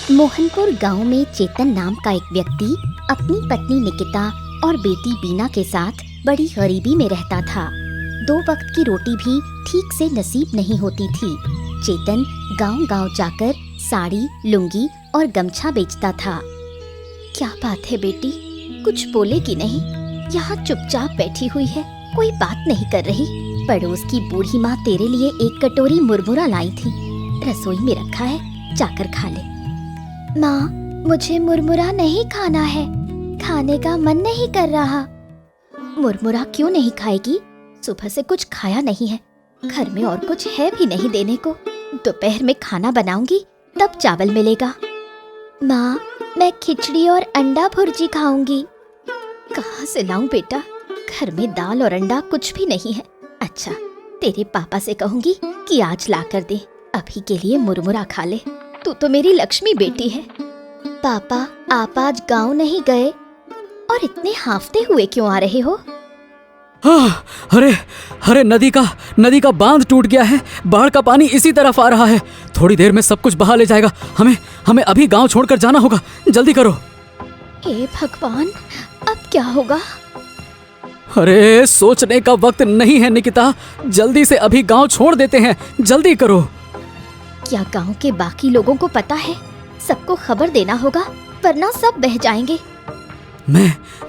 मोहनपुर गांव में चेतन नाम का एक व्यक्ति अपनी पत्नी निकिता और बेटी बीना के साथ बड़ी गरीबी में रहता था। 2 वक्त की रोटी भी ठीक से नसीब नहीं होती थी। चेतन गांव-गांव जाकर साड़ी, लुंगी और गमछा बेचता था। क्या बात है बेटी, कुछ बोलेगी नहीं? यहाँ चुपचाप बैठी हुई है, कोई बात नहीं कर रही। पड़ोस की बूढ़ी माँ तेरे लिए एक कटोरी मुरमुरा लाई थी, रसोई में रखा है, जाकर खा ले। माँ, मुझे मुरमुरा नहीं खाना है, खाने का मन नहीं कर रहा। मुरमुरा क्यों नहीं खाएगी? सुबह से कुछ खाया नहीं है, घर में और कुछ है भी नहीं देने को। दोपहर में खाना बनाऊंगी तब चावल मिलेगा। माँ, मैं खिचड़ी और अंडा भुर्जी खाऊंगी। कहाँ से लाऊं बेटा, घर में दाल और अंडा कुछ भी नहीं है। अच्छा, तेरे पापा से कहूंगी कि आज ला कर दे, अभी के लिए मुरमुरा खा ले। तू तो मेरी लक्ष्मी बेटी है। पापा, आप आज गांव नहीं गए और इतने हांफते हुए क्यों आ रहे हो? अरे नदी का बांध टूट गया है। बाढ़ का पानी इसी तरफ आ रहा है। थोड़ी देर में सब कुछ बहा ले जाएगा। हमें अभी गांव छोड़कर जाना होगा। जल्दी करो। हे भगवान, अब क्या होगा? अरे सोचने का वक्त नहीं है निकिता, जल्दी से अभी गांव छोड़ देते हैं। जल्दी करो। क्या गांव के बाकी लोगों को पता है? सबको खबर देना होगा, वरना सब बह जाएंगे।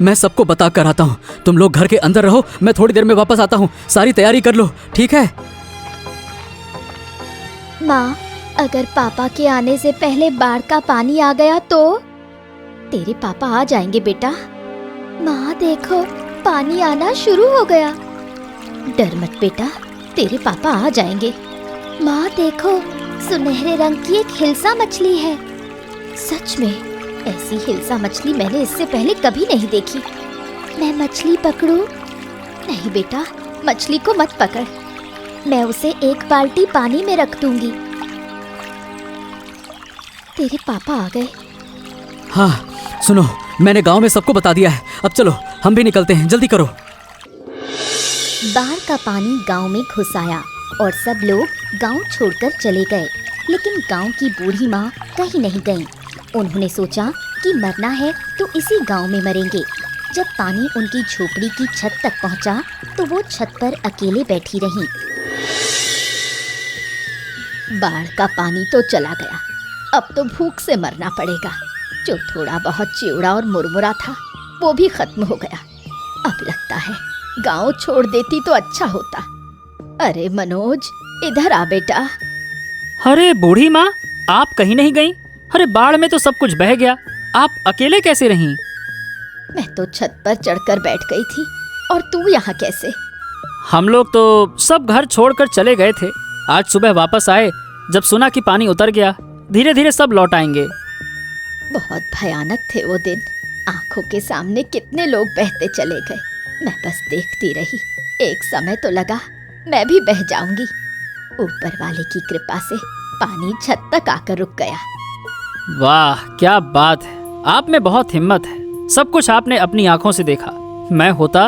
मैं सबको बता कर आता हूँ। तुम लोग घर के अंदर रहो, मैं थोड़ी देर में वापस आता हूँ। सारी तैयारी कर लो, ठीक है? माँ, अगर पापा के आने से पहले बाढ़ का पानी आ गया तो? तेरे पापा आ जाएंगे बेटा। माँ देखो, पानी आना शुरू हो गया। डर मत बेटा, तेरे पापा आ जाएंगे। माँ देखो, सुनहरे रंग की एक हिल्सा मछली है। सच में, ऐसी हिल्सा मछली मैंने इससे पहले कभी नहीं देखी। मैं मछली पकड़ूं? नहीं बेटा, मछली को मत पकड़, मैं उसे एक बाल्टी पानी में रख दूंगी। तेरे पापा आ गए। हाँ सुनो, मैंने गांव में सबको बता दिया है। अब चलो, हम भी निकलते हैं, जल्दी करो। बाढ़ का पानी गांव में घुस आया और सब लोग गांव छोड़कर चले गए। लेकिन गांव की बूढ़ी माँ कहीं नहीं गईं। उन्होंने सोचा कि मरना है तो इसी गांव में मरेंगे। जब पानी उनकी झोपड़ी की छत तक पहुंचा तो वो छत पर अकेले बैठी रहीं। बाढ़ का पानी तो चला गया, अब तो भूख से मरना पड़ेगा। जो थोड़ा बहुत चिवड़ा और मुरमुरा था वो भी खत्म हो गया। अब लगता है गांव छोड़ देती तो अच्छा होता। अरे मनोज, इधर आ बेटा। अरे बूढ़ी माँ, आप कहीं नहीं गईं? अरे बाढ़ में तो सब कुछ बह गया, आप अकेले कैसे रहीं? मैं तो छत पर चढ़कर बैठ गई थी, और तू यहाँ कैसे? हम लोग तो सब घर छोड़कर चले गए थे। आज सुबह वापस आए, जब सुना कि पानी उतर गया। धीरे धीरे सब लौट आएंगे। बहुत भयानक थे वो दिन। आंखों के सामने कितने लोग बहते चले गए। मैं बस देखती रही। एक समय तो लगा मैं भी बह जाऊंगी। ऊपर वाले की कृपा से पानी छत तक आकर रुक गया। वाह, क्या बात है, आप में बहुत हिम्मत है। सब कुछ आपने अपनी आंखों से देखा। मैं होता,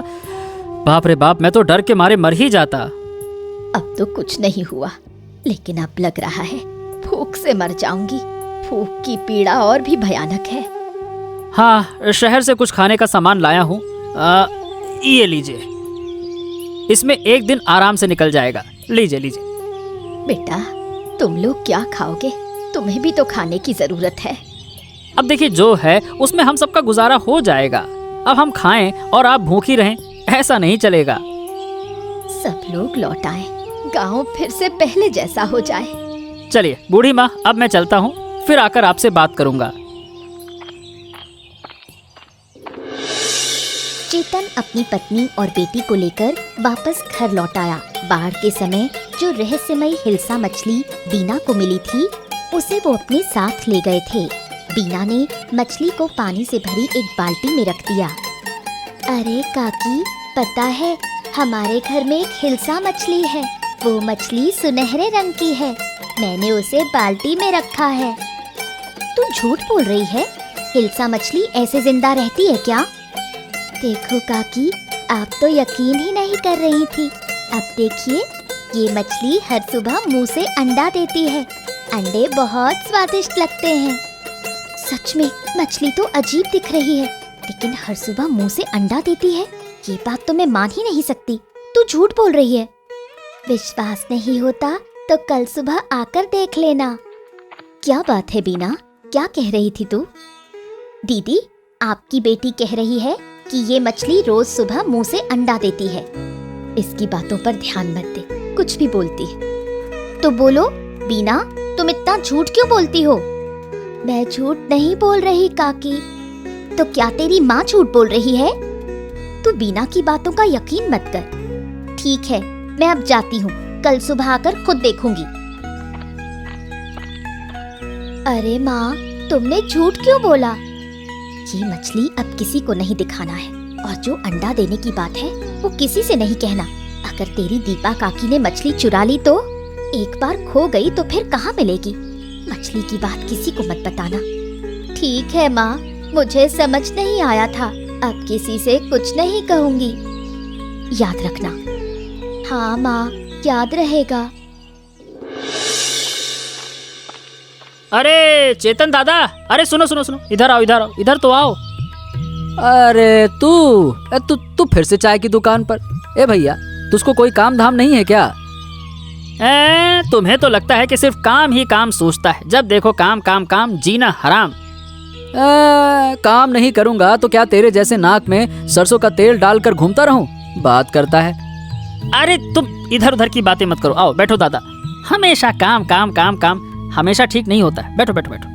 बाप रे बाप, मैं तो डर के मारे मर ही जाता। अब तो कुछ नहीं हुआ, लेकिन अब लग रहा है भूख से मर जाऊंगी। भूख की पीड़ा और भी भयानक है। हाँ, शहर से कुछ खाने का सामान लाया हूँ, ये लीजिए। इसमें एक दिन आराम से निकल जाएगा। लीजिए लीजिए। बेटा, तुम लोग क्या खाओगे? तुम्हें भी तो खाने की जरूरत है। अब देखिए, जो है उसमें हम सबका गुजारा हो जाएगा। अब हम खाएं और आप भूखी रहें, ऐसा नहीं चलेगा। सब लोग लौट आए, गांव फिर से पहले जैसा हो जाए। चलिए बूढ़ी माँ, अब मैं चलता हूँ, फिर आकर आपसे बात करूंगा। चेतन अपनी पत्नी और बेटी को लेकर वापस घर लौट आया। बाढ़ के समय जो रहस्यमयी हिल्सा मछली बीना को मिली थी, उसे वो अपने साथ ले गए थे। बीना ने मछली को पानी से भरी एक बाल्टी में रख दिया। अरे काकी, पता है हमारे घर में एक हिल्सा मछली है। वो मछली सुनहरे रंग की है, मैंने उसे बाल्टी में रखा है। तू झूठ बोल रही है? हिल्सा मछली ऐसे जिंदा रहती है क्या? देखो काकी, आप तो यकीन ही नहीं कर रही थी। अब देखिए, ये मछली हर सुबह मुंह से अंडा देती है। अंडे बहुत स्वादिष्ट लगते हैं। सच में मछली तो अजीब दिख रही है, लेकिन हर सुबह मुंह से अंडा देती है। ये बात तो मैं मान ही नहीं सकती। तू झूठ बोल रही है। विश्वास नहीं होता तो कल सुबह आकर देख लेना। क्या बात है बीना, क्या कह रही थी तू? दीदी, आपकी बेटी कह रही है कि ये मछली रोज सुबह मुंह से अंडा देती है। इसकी बातों पर ध्यान मत दे, कुछ भी बोलती है। तो बोलो बीना, तुम इतना झूठ क्यों बोलती हो? मैं झूठ नहीं बोल रही काकी। तो क्या तेरी माँ झूठ बोल रही है? तू बीना की बातों का यकीन मत कर। ठीक है, मैं अब जाती हूँ, कल सुबह आकर खुद देखूंगी। अरे माँ, तुमने झूठ क्यों बोला? ये मछली अब किसी को नहीं दिखाना है, और जो अंडा देने की बात है वो किसी से नहीं कहना। अगर तेरी दीपा काकी ने मछली चुरा ली तो एक बार खो गई तो फिर कहाँ मिलेगी? मछली की बात किसी को मत बताना। ठीक है माँ, मुझे समझ नहीं आया था, अब किसी से कुछ नहीं कहूँगी। याद रखना। हाँ माँ, याद रहेगा। अरे चेतन दादा, अरे सुनो सुनो सुनो, इधर आओ इधर आओ, इधर तो आओ। अरे तू फिर से चाय की दुकान पर? ए भैया, तुझको कोई काम धाम नहीं है क्या? तुम्हें तो लगता है कि सिर्फ काम ही काम सोचता है। जब देखो काम काम काम, जीना हराम। काम नहीं करूंगा तो क्या तेरे जैसे नाक में सरसों का तेल डालकर घूमता रहूं? बात करता है। अरे तुम इधर उधर की बातें मत करो, आओ बैठो दादा। हमेशा काम काम काम काम हमेशा ठीक नहीं होता है। बैठो बैठो बैठो।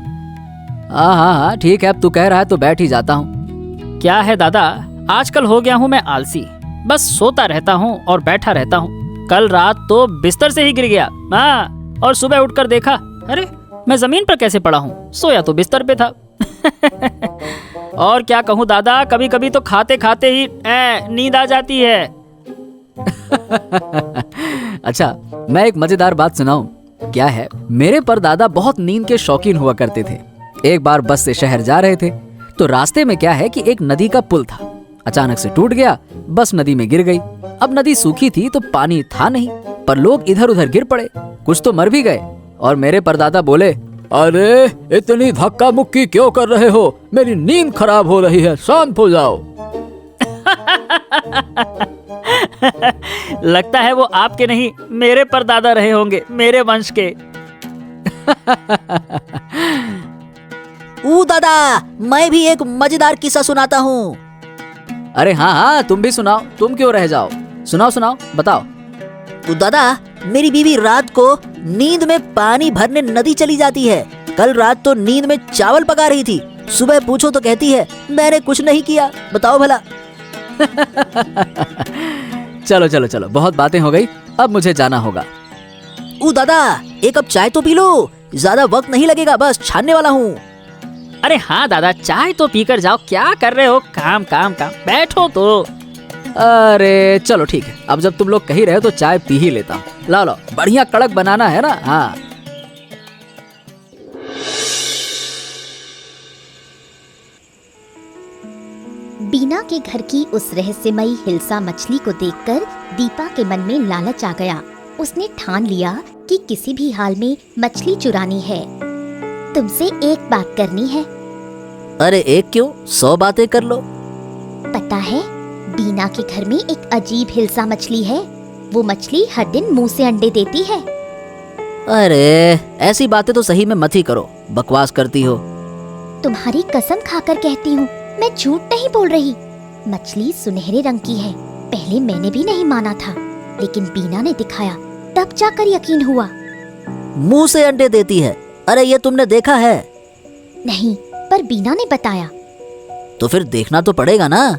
हाँ हाँ हाँ, ठीक है, अब तू कह रहा है तो बैठ ही जाता हूँ। क्या है दादा, आजकल हो गया हूँ मैं आलसी। बस सोता रहता हूँ और बैठा रहता हूँ। कल रात तो बिस्तर से ही गिर गया। हाँ, और सुबह उठकर देखा, अरे मैं जमीन पर कैसे पड़ा हूँ? सोया तो बिस्तर पे था। और क्या कहूँ दादा, कभी कभी तो खाते खाते ही नींद आ जाती है। अच्छा, मैं एक मजेदार बात सुनाऊं? क्या है, मेरे परदादा बहुत नींद के शौकीन हुआ करते थे। एक बार बस से शहर जा रहे थे तो रास्ते में क्या है कि एक नदी का पुल था, अचानक से टूट गया। बस नदी में गिर गई। अब नदी सूखी थी तो पानी था नहीं, पर लोग इधर उधर गिर पड़े, कुछ तो मर भी गए। और मेरे परदादा बोले, अरे इतनी धक्का मुक्की क्यों कर रहे हो? मेरी नींद खराब हो रही है, शांत हो जाओ। लगता है वो आपके नहीं, मेरे परदादा रहे होंगे, मेरे वंश के। दादा, मैं भी एक मजेदार किस्सा सुनाता हूँ। अरे हाँ हाँ, तुम भी सुनाओ, तुम क्यों रह जाओ? सुनाओ सुनाओ, बताओ। दादा, मेरी बीवी रात को नींद में पानी भरने नदी चली जाती है। कल रात तो नींद में चावल पका रही थी। सुबह पूछो तो कहती है मैंने कुछ नहीं किया। बताओ भला। चलो चलो चलो, बहुत बातें हो गई, अब मुझे जाना होगा। दादा, एक कप चाय तो पी लो, ज्यादा वक्त नहीं लगेगा, बस छानने वाला हूँ। अरे हाँ दादा, चाय तो पीकर जाओ, क्या कर रहे हो? काम काम काम, बैठो तो। अरे चलो ठीक है, अब जब तुम लोग कह रहे हो तो चाय पी ही लेता हूँ। लो लो, बढ़िया कड़क बनाना है ना। हाँ। बीना के घर की उस रहस्यमयी हिल्सा मछली को देखकर दीपा के मन में लालच आ गया। उसने ठान लिया कि किसी भी हाल में मछली चुरानी है। तुमसे एक बात करनी है। अरे एक क्यों, 100 बातें कर लो। पता है, बीना के घर में एक अजीब हिल्सा मछली है। वो मछली हर दिन मुंह से अंडे देती है। अरे ऐसी बातें तो सही में मत ही करो, बकवास करती हो। तुम्हारी कसम खाकर कहती हूँ, मैं झूठ नहीं बोल रही। मछली सुनहरे रंग की है। पहले मैंने भी नहीं माना था, लेकिन बीना ने दिखाया, तब जाकर यकीन हुआ। मुंह से अंडे देती है? अरे ये तुमने देखा है? नहीं, पर बीना ने बताया। तो फिर देखना तो पड़ेगा ना।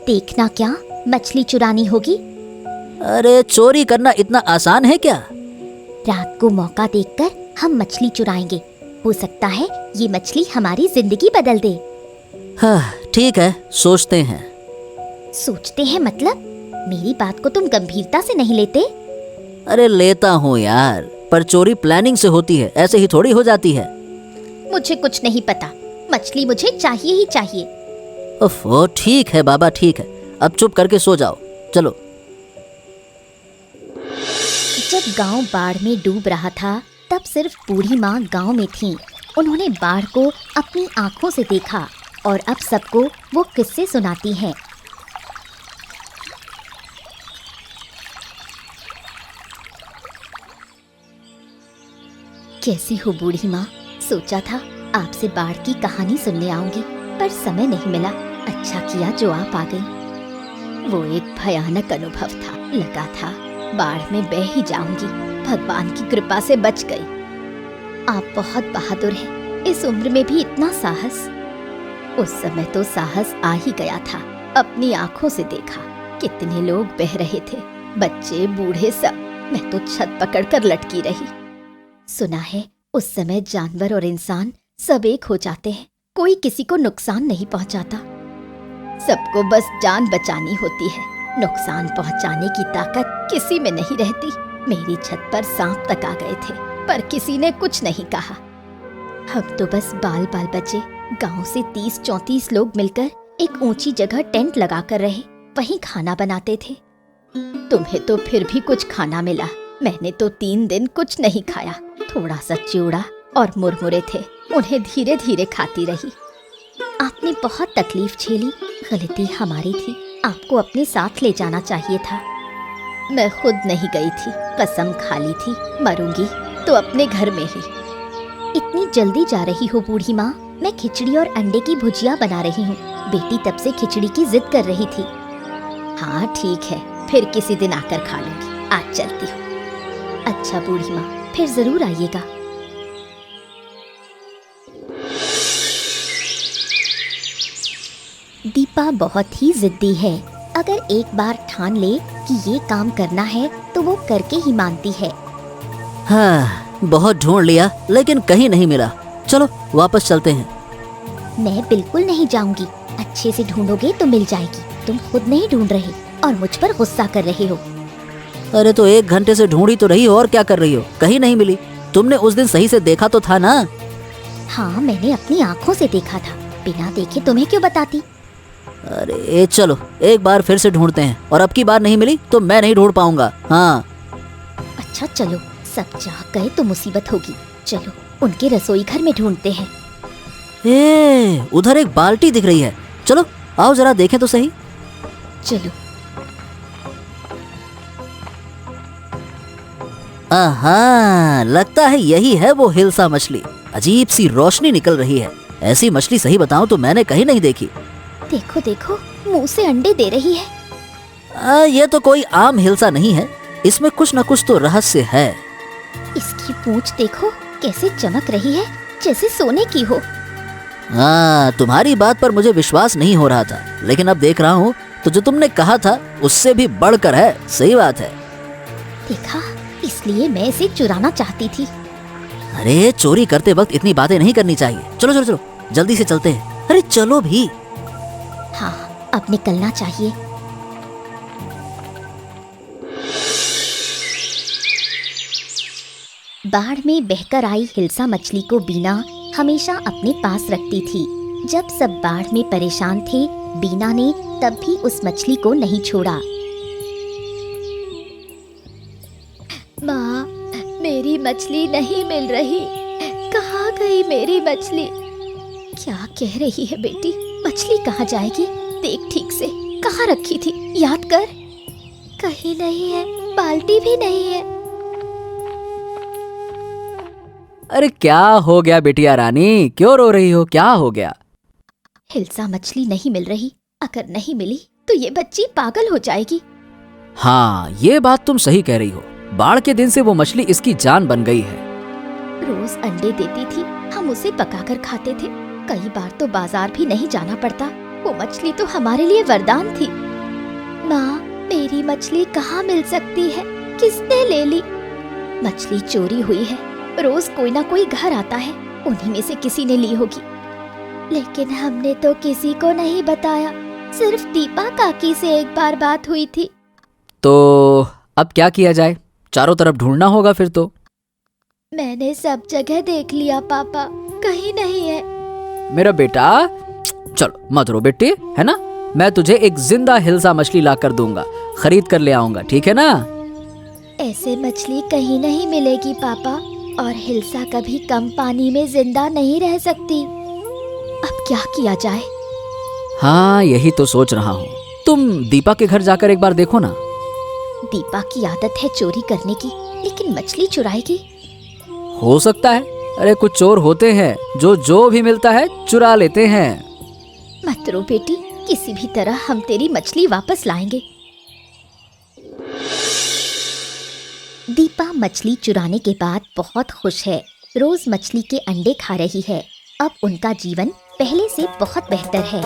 देखना क्या, मछली चुरानी होगी। अरे चोरी करना इतना आसान है क्या? रात को मौका देखकर हम मछली चुराएंगे। हो सकता है ये मछली हमारी जिंदगी बदल दे। हाँ ठीक है, सोचते हैं। सोचते हैं मतलब? मेरी बात को तुम गंभीरता से नहीं लेते? अरे लेता हूँ यार, पर चोरी प्लानिंग से होती है, ऐसे ही थोड़ी हो जाती है। मुझे कुछ नहीं पता, मछली मुझे चाहिए ही चाहिए। ओफो, ठीक है बाबा, ठीक है, अब चुप करके सो जाओ। चलो। जब गांव बाढ़ में डूब रहा था, तब सिर्फ बूढ़ी माँ गांव में थीं। उन्होंने बाढ़ को अपनी आंखों से देखा और अब सबको वो किस्से सुनाती हैं। कैसी हो बूढ़ी माँ? सोचा था आपसे बाढ़ की कहानी सुनने आऊंगी, पर समय नहीं मिला। अच्छा किया जो आप आ गई। वो एक भयानक अनुभव था। लगा था बाढ़ में बह ही जाऊंगी, भगवान की कृपा से बच गई। आप बहुत बहादुर हैं, इस उम्र में भी इतना साहस। उस समय तो साहस आ ही गया था। अपनी आंखों से देखा कितने लोग बह रहे थे, बच्चे बूढ़े सब। मैं तो छत पकड़कर लटकी रही। सुना है उस समय जानवर और इंसान सब एक हो जाते हैं, कोई किसी को नुकसान नहीं पहुंचाता। सबको बस जान बचानी होती है, नुकसान पहुंचाने की ताकत किसी में नहीं रहती। मेरी छत पर सांप तक आ गए थे, पर किसी ने कुछ नहीं कहा। हम तो बस बाल बाल बचे। गांव से 30-34 लोग मिलकर एक ऊंची जगह टेंट लगाकर रहे, वहीं खाना बनाते थे। तुम्हें तो फिर भी कुछ खाना मिला, मैंने तो 3 दिन कुछ नहीं खाया। थोड़ा सा चिवड़ा और मुरमुरे थे, उन्हें धीरे धीरे खाती रही। आपने बहुत तकलीफ झेली, गलती हमारी थी। आपको अपने साथ ले जाना चाहिए था। मैं खुद नहीं गई थी, कसम खा ली थी मरूंगी तो अपने घर में ही। इतनी जल्दी जा रही हो बूढ़ी माँ? मैं खिचड़ी और अंडे की भुजिया बना रही हूँ। बेटी तब से खिचड़ी की जिद कर रही थी। हाँ ठीक है, फिर किसी दिन आकर खा लूंगी। आज चलती हूँ। अच्छा बूढ़ी माँ, फिर जरूर आइएगा। दीपा बहुत ही जिद्दी है। अगर एक बार ठान ले कि ये काम करना है तो वो करके ही मानती है। हाँ, बहुत ढूंढ लिया लेकिन कहीं नहीं मिला। चलो वापस चलते हैं। मैं बिल्कुल नहीं जाऊंगी। अच्छे से ढूंढोगे तो मिल जाएगी। तुम खुद नहीं ढूंढ रहे और मुझ पर गुस्सा कर रहे हो। अरे तो 1 घंटे से ढूंढी तो रही हो, और क्या कर रही हो? कहीं नहीं मिली। तुमने उस दिन सही से देखा तो था ना? हाँ, मैंने अपनी आँखों से देखा था। बिना देखे तुम्हें क्यों बताती? अरे चलो एक बार फिर से ढूंढते हैं, और अब की बार नहीं मिली तो मैं नहीं ढूंढ पाऊंगा। हाँ अच्छा चलो, सब जाग गए तो मुसीबत होगी। चलो उनके रसोई घर में ढूंढते हैं। उधर एक बाल्टी दिख रही है। चलो आओ जरा देखें तो सही। चलो। आहा, लगता है यही है वो हिल्सा मछली। अजीब सी रोशनी निकल रही है। ऐसी मछली सही बताऊं तो मैंने कहीं नहीं देखी। देखो देखो, मुंह से अंडे दे रही है। ये तो कोई आम हिल्सा नहीं है, इसमें कुछ न कुछ तो रहस्य है। इसकी पूंछ देखो कैसे चमक रही है, जैसे सोने की हो। तुम्हारी बात पर मुझे विश्वास नहीं हो रहा था, लेकिन अब देख रहा हूँ तो जो तुमने कहा था उससे भी बढ़कर है। सही बात है। देखा, इसलिए मैं इसे चुराना चाहती थी। अरे चोरी करते वक्त इतनी बातें नहीं करनी चाहिए। चलो चलो चलो, जल्दी से चलते हैं। अरे चलो भी। हाँ, अब निकलना चाहिए। बाढ़ में बहकर आई हिल्सा मछली को बीना हमेशा अपने पास रखती थी। जब सब बाढ़ में परेशान थे, बीना ने तब भी उस मछली को नहीं छोड़ा। माँ, मेरी मछली नहीं मिल रही। कहाँ गई मेरी मछली? क्या कह रही है बेटी? मछली कहाँ जाएगी? देख ठीक से, कहाँ रखी थी? याद कर। कहीं नहीं है, बाल्टी भी नहीं है। अरे क्या हो गया बिटिया रानी, क्यों रो रही हो? क्या हो गया? हिल्सा मछली नहीं मिल रही। अगर नहीं मिली तो ये बच्ची पागल हो जाएगी। हाँ, ये बात तुम सही कह रही हो। बाढ़ के दिन से वो मछली इसकी जान बन गई है। रोज अंडे देती थी, हम उसे पकाकर खाते थे। कई बार तो बाजार भी नहीं जाना पड़ता। वो मछली तो हमारे लिए वरदान थी। माँ, मेरी मछली कहाँ मिल सकती है? किसने ले ली? मछली चोरी हुई है। रोज कोई ना कोई घर आता है, उन्हीं में से किसी ने ली होगी। लेकिन हमने तो किसी को नहीं बताया। सिर्फ दीपा काकी से एक बार बात हुई थी। तो अब क्या किया जाए? चारों तरफ ढूंढना होगा फिर तो। मैंने सब जगह देख लिया पापा, कहीं नहीं है। मेरा बेटा, चलो मत रो बेटी, है ना? मैं तुझे एक जिंदा हिल्सा मछली ला कर दूंगा, खरीद कर ले आऊंगा, ठीक है ना? ऐसे मछली कहीं नहीं मिलेगी पापा। और हिल्सा कभी कम पानी में जिंदा नहीं रह सकती। अब क्या किया जाए? हाँ, यही तो सोच रहा हूँ। तुम दीपा के घर जाकर एक बार देखो ना। दीपा की आदत है चोरी करने की, लेकिन मछली चुराएगी? हो सकता है। अरे कुछ चोर होते हैं जो भी मिलता है चुरा लेते हैं। मत रो बेटी, किसी भी तरह हम तेरी मछली वापस लाएंगे। दीपा मछली चुराने के बाद बहुत खुश है। रोज मछली के अंडे खा रही है। अब उनका जीवन पहले से बहुत बेहतर है।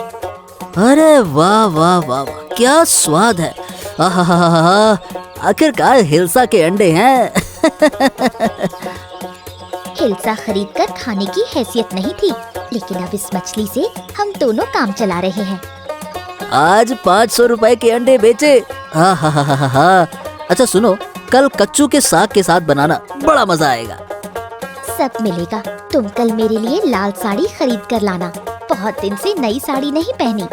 अरे वाह वाह वाह वाह, क्या स्वाद है। आहा, आखिरकार हिल्सा के अंडे हैं। हिल्सा खरीदकर खाने की हैसियत नहीं थी, लेकिन अब इस मछली से हम दोनों काम चला रहे हैं। आज 500 रुपए के अंडे बेचे। हा। अच्छा सुनो, कल कच्चू के साग के साथ बनाना, बड़ा मजा आएगा। सब मिलेगा। तुम कल मेरे लिए लाल साड़ी खरीद कर लाना। बहुत दिन से नई साड़ी नहीं पहनी।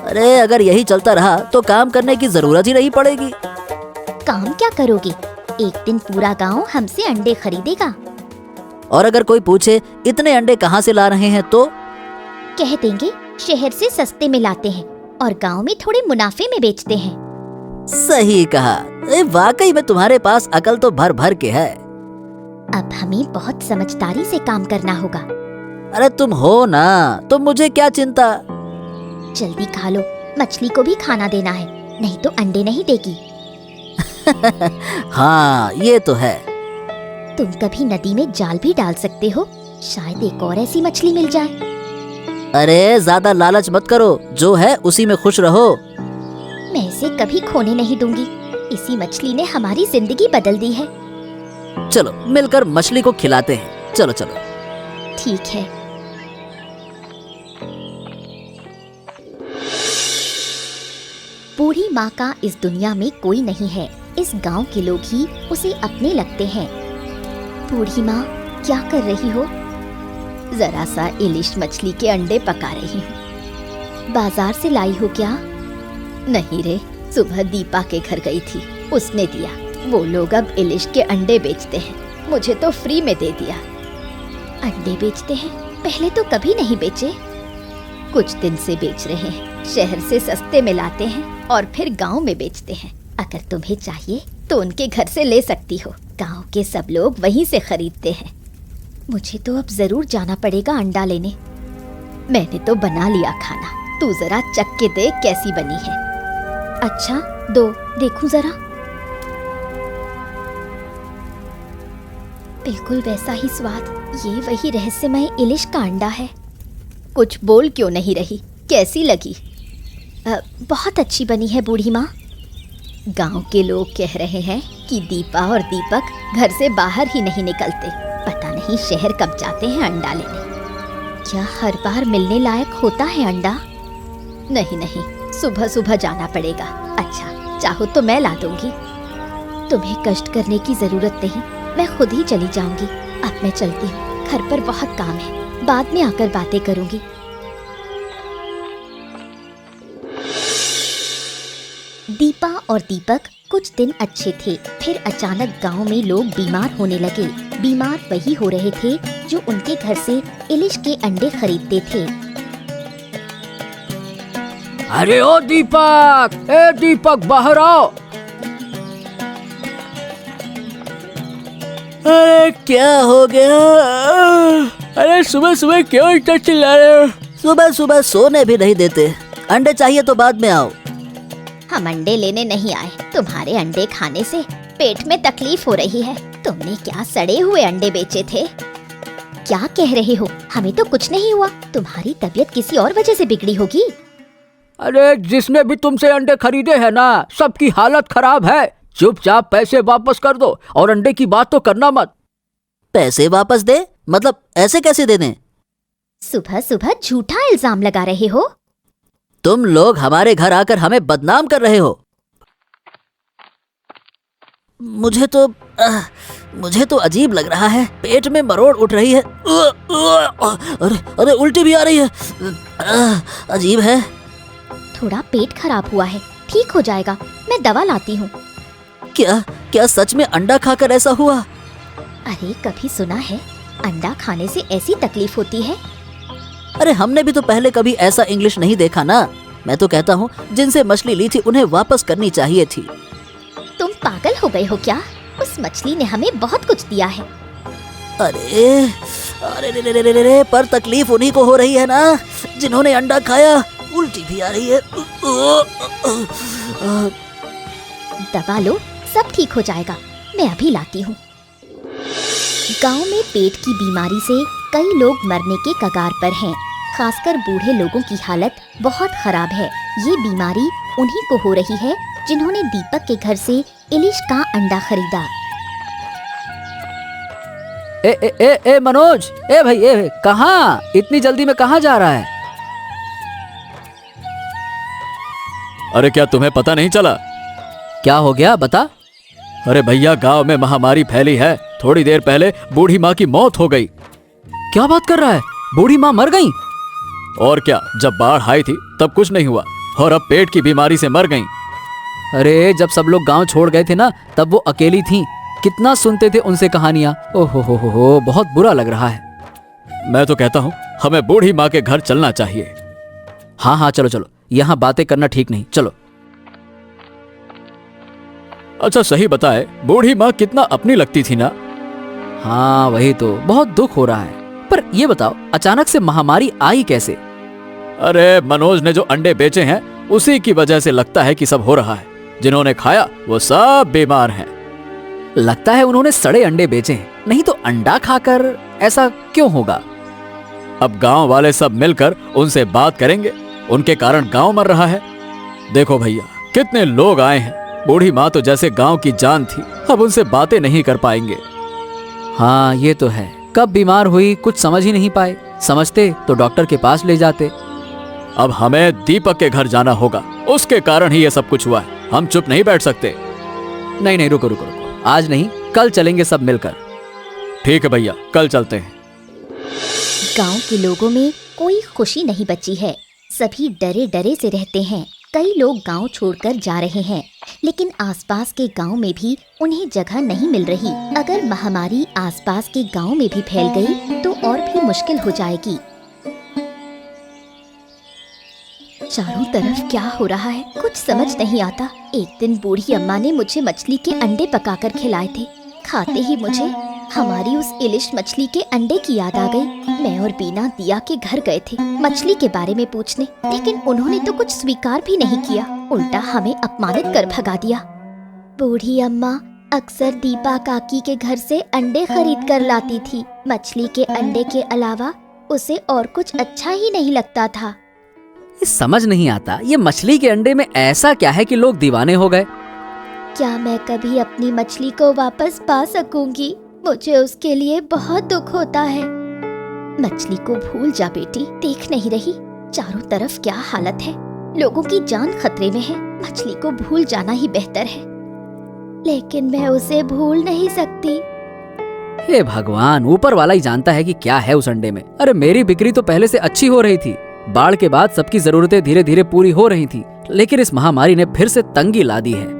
अरे अगर यही चलता रहा तो काम करने की जरूरत ही नहीं पड़ेगी। काम क्या करोगे? एक दिन पूरा गांव हमसे अंडे खरीदेगा। और अगर कोई पूछे इतने अंडे कहाँ से ला रहे हैं तो कह देंगे शहर से सस्ते में लाते हैं और गांव में थोड़े मुनाफे में बेचते हैं। सही कहा। वाकई में तुम्हारे पास अकल तो भर भर के है। अब हमें बहुत समझदारी से काम करना होगा। अरे तुम हो ना, तो मुझे क्या चिंता। जल्दी खा लो, मछली को भी खाना देना है, नहीं तो अंडे नहीं देगी। हाँ ये तो है। तुम कभी नदी में जाल भी डाल सकते हो, शायद एक और ऐसी मछली मिल जाए। अरे ज्यादा लालच मत करो, जो है उसी में खुश रहो। मैं इसे कभी खोने नहीं दूंगी। इसी मछली ने हमारी जिंदगी बदल दी है। चलो मिलकर मछली को खिलाते हैं। चलो चलो। ठीक है। बूढ़ी माँ का इस दुनिया में कोई नहीं है। इस गांव के लोग ही उसे अपने लगते हैं। बूढ़ी माँ, क्या कर रही हो? जरा सा इलिश मछली के अंडे पका रही हूँ। बाजार से लाई हो क्या? नहीं रे, सुबह दीपा के घर गई थी, उसने दिया। वो लोग अब इलिश के अंडे बेचते हैं, मुझे तो फ्री में दे दिया। अंडे बेचते हैं? पहले तो कभी नहीं बेचे। कुछ दिन से बेच रहे हैं। शहर से सस्ते में लाते हैं और फिर गांव में बेचते हैं। अगर तुम्हें चाहिए तो उनके घर से ले सकती हो। गांव के सब लोग वहीं से खरीदते हैं। मुझे तो अब जरूर जाना पड़ेगा अंडा लेने। मैंने तो बना लिया खाना, तू जरा चख के देख कैसी बनी है। अच्छा दो, देखूं जरा। बिल्कुल वैसा ही स्वाद। ये वही रहस्यमय इलिश का अंडा है। कुछ बोल क्यों नहीं रही? कैसी लगी? बहुत अच्छी बनी है बूढ़ी माँ। गांव के लोग कह रहे हैं कि दीपा और दीपक घर से बाहर ही नहीं निकलते। पता नहीं शहर कब जाते हैं अंडा लेने। क्या हर बार मिलने लायक होता है अंडा? नहीं नहीं, सुबह सुबह जाना पड़ेगा। अच्छा चाहो तो मैं ला दूंगी। तुम्हें कष्ट करने की जरूरत नहीं, मैं खुद ही चली जाऊंगी। अब मैं चलती हूँ, घर पर बहुत काम है, बाद में आकर बातें करूंगी। दीपा और दीपक कुछ दिन अच्छे थे, फिर अचानक गांव में लोग बीमार होने लगे। बीमार वही हो रहे थे जो उनके घर से इलिश के अंडे खरीदते थे। अरे ओ दीपक, ए दीपक बाहर आओ। अरे क्या हो गया? अरे सुबह सुबह क्यों इतना चिल्ला रहे हो? सुबह सुबह सोने भी नहीं देते। अंडे चाहिए तो बाद में आओ। हम अंडे लेने नहीं आए, तुम्हारे अंडे खाने से पेट में तकलीफ हो रही है। तुमने क्या सड़े हुए अंडे बेचे थे? क्या कह रहे हो? हमें तो कुछ नहीं हुआ। तुम्हारी तबीयत किसी और वजह से बिगड़ी होगी। अरे जिसने भी तुमसे अंडे खरीदे हैं ना, सबकी हालत खराब है। चुपचाप पैसे वापस कर दो और अंडे की बात तो करना मत। पैसे वापस दे? मतलब ऐसे कैसे दे दें? सुबह सुबह झूठा इल्जाम लगा रहे हो। तुम लोग हमारे घर आकर हमें बदनाम कर रहे हो। मुझे तो अजीब लग रहा है। पेट में मरोड़ उठ रही है। अरे उल्टी भी आ रही है। अजीब है। थोड़ा पेट खराब हुआ है, ठीक हो जाएगा। मैं दवा लाती हूँ। क्या सच में अंडा खाकर ऐसा हुआ? अरे कभी सुना है अंडा खाने से ऐसी तकलीफ होती है? अरे हमने भी तो पहले कभी ऐसा इंग्लिश नहीं देखा ना। मैं तो कहता हूँ जिनसे मछली ली थी उन्हें वापस करनी चाहिए थी। तुम पागल हो गए हो क्या? उस मछली ने हमें बहुत कुछ दिया है। अरे अरे रे रे रे रे रे, पर तकलीफ उन्हीं को हो रही है ना जिन्होंने अंडा खाया। उल्टी भी आ रही है। दबा लो, सब ठीक हो जाएगा। मैं अभी लाती हूँ। गांव में पेट की बीमारी से कई लोग मरने के कगार पर हैं। खासकर बूढ़े लोगों की हालत बहुत खराब है। ये बीमारी उन्हीं को हो रही है जिन्होंने दीपक के घर से इलिश का अंडा खरीदा। ए मनोज, ए भाई, कहाँ? इतनी जल्दी में कहाँ जा रहा है? अरे क्या तुम्हें पता नहीं चला? क्या हो गया, बता। अरे भैया, गांव में महामारी फैली है। थोड़ी देर पहले बूढ़ी माँ की मौत हो गई। क्या बात कर रहा है? बूढ़ी माँ मर गई? और क्या, जब बाढ़ आई थी तब कुछ नहीं हुआ और अब पेट की बीमारी से मर गईं। अरे जब सब लोग गांव छोड़ गए थे ना, तब वो अकेली थीं। कितना सुनते थे उनसे कहानियां। ओहो हो, बहुत बुरा लग रहा है। मैं तो कहता हूँ हमें बूढ़ी माँ के घर चलना चाहिए। हाँ, चलो चलो, यहाँ बातें करना ठीक नहीं, चलो। अच्छा सही बताए, बूढ़ी माँ कितना अपनी लगती थी ना? हाँ वही तो, बहुत दुख हो रहा है। पर ये बताओ, अचानक से महामारी आई कैसे? अरे मनोज ने जो अंडे बेचे हैं उसी की वजह से लगता है कि सब हो रहा है। जिन्होंने खाया वो सब बीमार हैं। लगता है उन्होंने सड़े अंडे बेचे हैं, नहीं तो अंडा खाकर ऐसा क्यों होगा? अब गांव वाले सब मिलकर उनसे बात करेंगे, उनके कारण गांव मर रहा है। देखो भैया, कितने लोग आए हैं। बूढ़ी माँ तो जैसे गांव की जान थी, अब उनसे बातें नहीं कर पाएंगे। हाँ ये तो है, कब बीमार हुई कुछ समझ ही नहीं पाए। समझते तो डॉक्टर के पास ले जाते। अब हमें दीपक के घर जाना होगा, उसके कारण ही ये सब कुछ हुआ है। हम चुप नहीं बैठ सकते। नहीं, रुको, आज नहीं, कल चलेंगे सब मिलकर। ठीक है भैया, कल चलते हैं। गांव के लोगों में कोई खुशी नहीं बची है। सभी डरे डरे से रहते हैं। कई लोग गांव छोड़कर जा रहे हैं, लेकिन आसपास के गांव में भी उन्हें जगह नहीं मिल रही। अगर महामारी आसपास के गांव में भी फैल गई तो और भी मुश्किल हो जाएगी। चारों तरफ क्या हो रहा है कुछ समझ नहीं आता। एक दिन बूढ़ी अम्मा ने मुझे मछली के अंडे पकाकर खिलाए थे। खाते ही मुझे हमारी उस इलिश मछली के अंडे की याद आ गई। मैं और बीना दिया के घर गए थे मछली के बारे में पूछने, लेकिन उन्होंने तो कुछ स्वीकार भी नहीं किया, उल्टा हमें अपमानित कर भगा दिया। बूढ़ी अम्मा अक्सर दीपा काकी के घर से अंडे खरीद कर लाती थी। मछली के अंडे के अलावा उसे और कुछ अच्छा ही नहीं लगता था। ये समझ नहीं आता, ये मछली के अंडे में ऐसा क्या है कि लोग दीवाने हो गए? क्या मैं कभी अपनी मछली को वापस पा सकूंगी? मुझे उसके लिए बहुत दुख होता है। मछली को भूल जा बेटी, देख नहीं रही चारों तरफ क्या हालत है। लोगों की जान खतरे में है। मछली को भूल जाना ही बेहतर है, लेकिन मैं उसे भूल नहीं सकती। हे भगवान, ऊपर वाला ही जानता है कि क्या है उस अंडे में। अरे मेरी बिक्री तो पहले से अच्छी हो रही थी। बाढ़ के बाद सबकी जरूरतें धीरे धीरे पूरी हो रही थी, लेकिन इस महामारी ने फिर से तंगी ला दी है।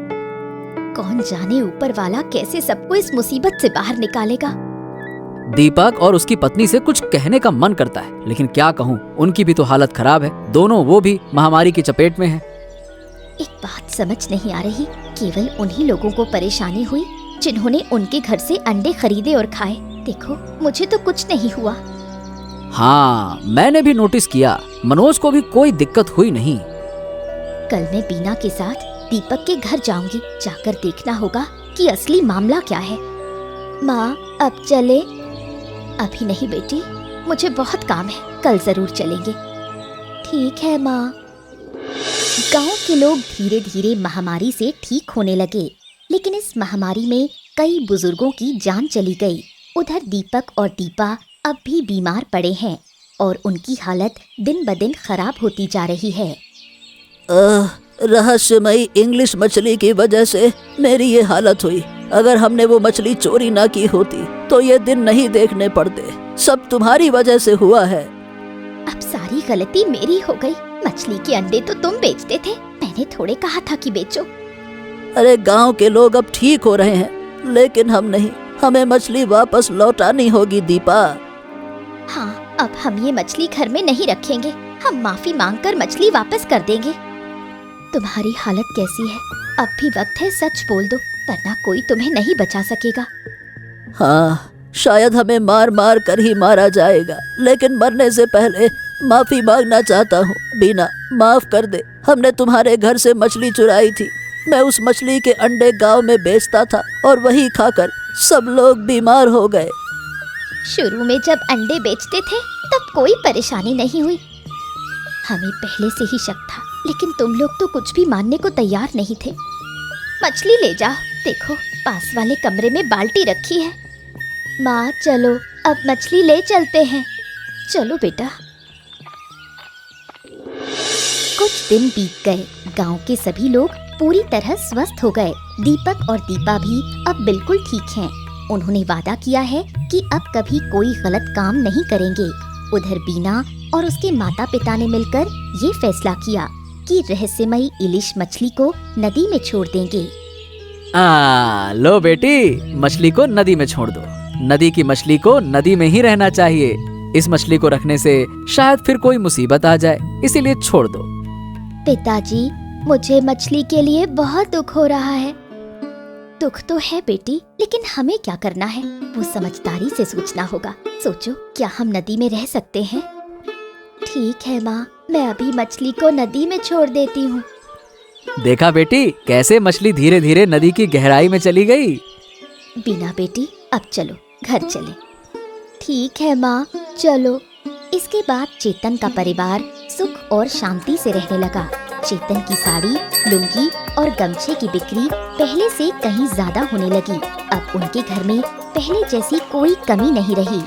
कौन जाने ऊपर वाला कैसे सबको इस मुसीबत से बाहर निकालेगा। दीपक और उसकी पत्नी से कुछ कहने का मन करता है, लेकिन क्या कहूँ, उनकी भी तो हालत खराब है। दोनों वो भी महामारी की चपेट में है। एक बात समझ नहीं आ रही, केवल उन्हीं लोगों को परेशानी हुई जिन्होंने उनके घर से अंडे खरीदे और खाए। देखो मुझे तो कुछ नहीं हुआ। हाँ मैंने भी नोटिस किया, मनोज को भी कोई दिक्कत हुई नहीं। कल मैं बीना के साथ दीपक के घर जाऊंगी। जाकर देखना होगा कि असली मामला क्या है। माँ अब चले? अभी नहीं बेटी, मुझे बहुत काम है, कल जरूर चलेंगे। ठीक है माँ। गांव के लोग धीरे धीरे महामारी से ठीक होने लगे, लेकिन इस महामारी में कई बुजुर्गों की जान चली गई। उधर दीपक और दीपा अब भी बीमार पड़े हैं और उनकी हालत दिन ब दिन खराब होती जा रही है। रहस्यमयी इंग्लिश मछली की वजह से मेरी ये हालत हुई। अगर हमने वो मछली चोरी ना की होती तो ये दिन नहीं देखने पड़ते। सब तुम्हारी वजह से हुआ है। अब सारी गलती मेरी हो गई। मछली के अंडे तो तुम बेचते थे, मैंने थोड़े कहा था कि बेचो। अरे गांव के लोग अब ठीक हो रहे हैं, लेकिन हम नहीं। हमें मछली वापस लौटानी होगी दीपा। हाँ, अब हम ये मछली घर में नहीं रखेंगे। हम माफी मांगकर मछली वापस कर देंगे। तुम्हारी हालत कैसी है? अब भी वक्त है, सच बोल दो, वरना कोई तुम्हें नहीं बचा सकेगा। हाँ, शायद हमें मार मार कर ही मारा जाएगा, लेकिन मरने से पहले माफी मांगना चाहता हूँ। बीना, माफ कर दे। हमने तुम्हारे घर से मछली चुराई थी। मैं उस मछली के अंडे गांव में बेचता था और वही खाकर सब लोग बीमार हो गए। शुरू में जब अंडे बेचते थे तब कोई परेशानी नहीं हुई। हमें पहले से ही शक था, लेकिन तुम लोग तो कुछ भी मानने को तैयार नहीं थे। मछली ले जाओ, देखो पास वाले कमरे में बाल्टी रखी है। माँ चलो, अब मछली ले चलते हैं। चलो बेटा। कुछ दिन बीत गए। गांव के सभी लोग पूरी तरह स्वस्थ हो गए। दीपक और दीपा भी अब बिल्कुल ठीक हैं। उन्होंने वादा किया है कि अब कभी कोई गलत काम नहीं करेंगे। उधर बीना और उसके माता पिता ने मिलकर ये फैसला किया कि रहस्यमयी इलिश मछली को नदी में छोड़ देंगे। लो बेटी, मछली को नदी में छोड़ दो। नदी की मछली को नदी में ही रहना चाहिए। इस मछली को रखने से शायद फिर कोई मुसीबत आ जाए, इसीलिए छोड़ दो। पिताजी, मुझे मछली के लिए बहुत दुख हो रहा है। दुख तो है बेटी, लेकिन हमें क्या करना है, वो समझदारी से सोचना होगा। सोचो, क्या हम नदी में रह सकते हैं? ठीक है माँ, मैं अभी मछली को नदी में छोड़ देती हूँ। देखा बेटी, कैसे मछली धीरे धीरे नदी की गहराई में चली गई। बीना बेटी, अब चलो घर चले। ठीक है माँ, चलो। इसके बाद चेतन का परिवार सुख और शांति से रहने लगा। चेतन की साड़ी, लुंगी और गमछे की बिक्री पहले से कहीं ज्यादा होने लगी। अब उनके घर में पहले जैसी कोई कमी नहीं रही।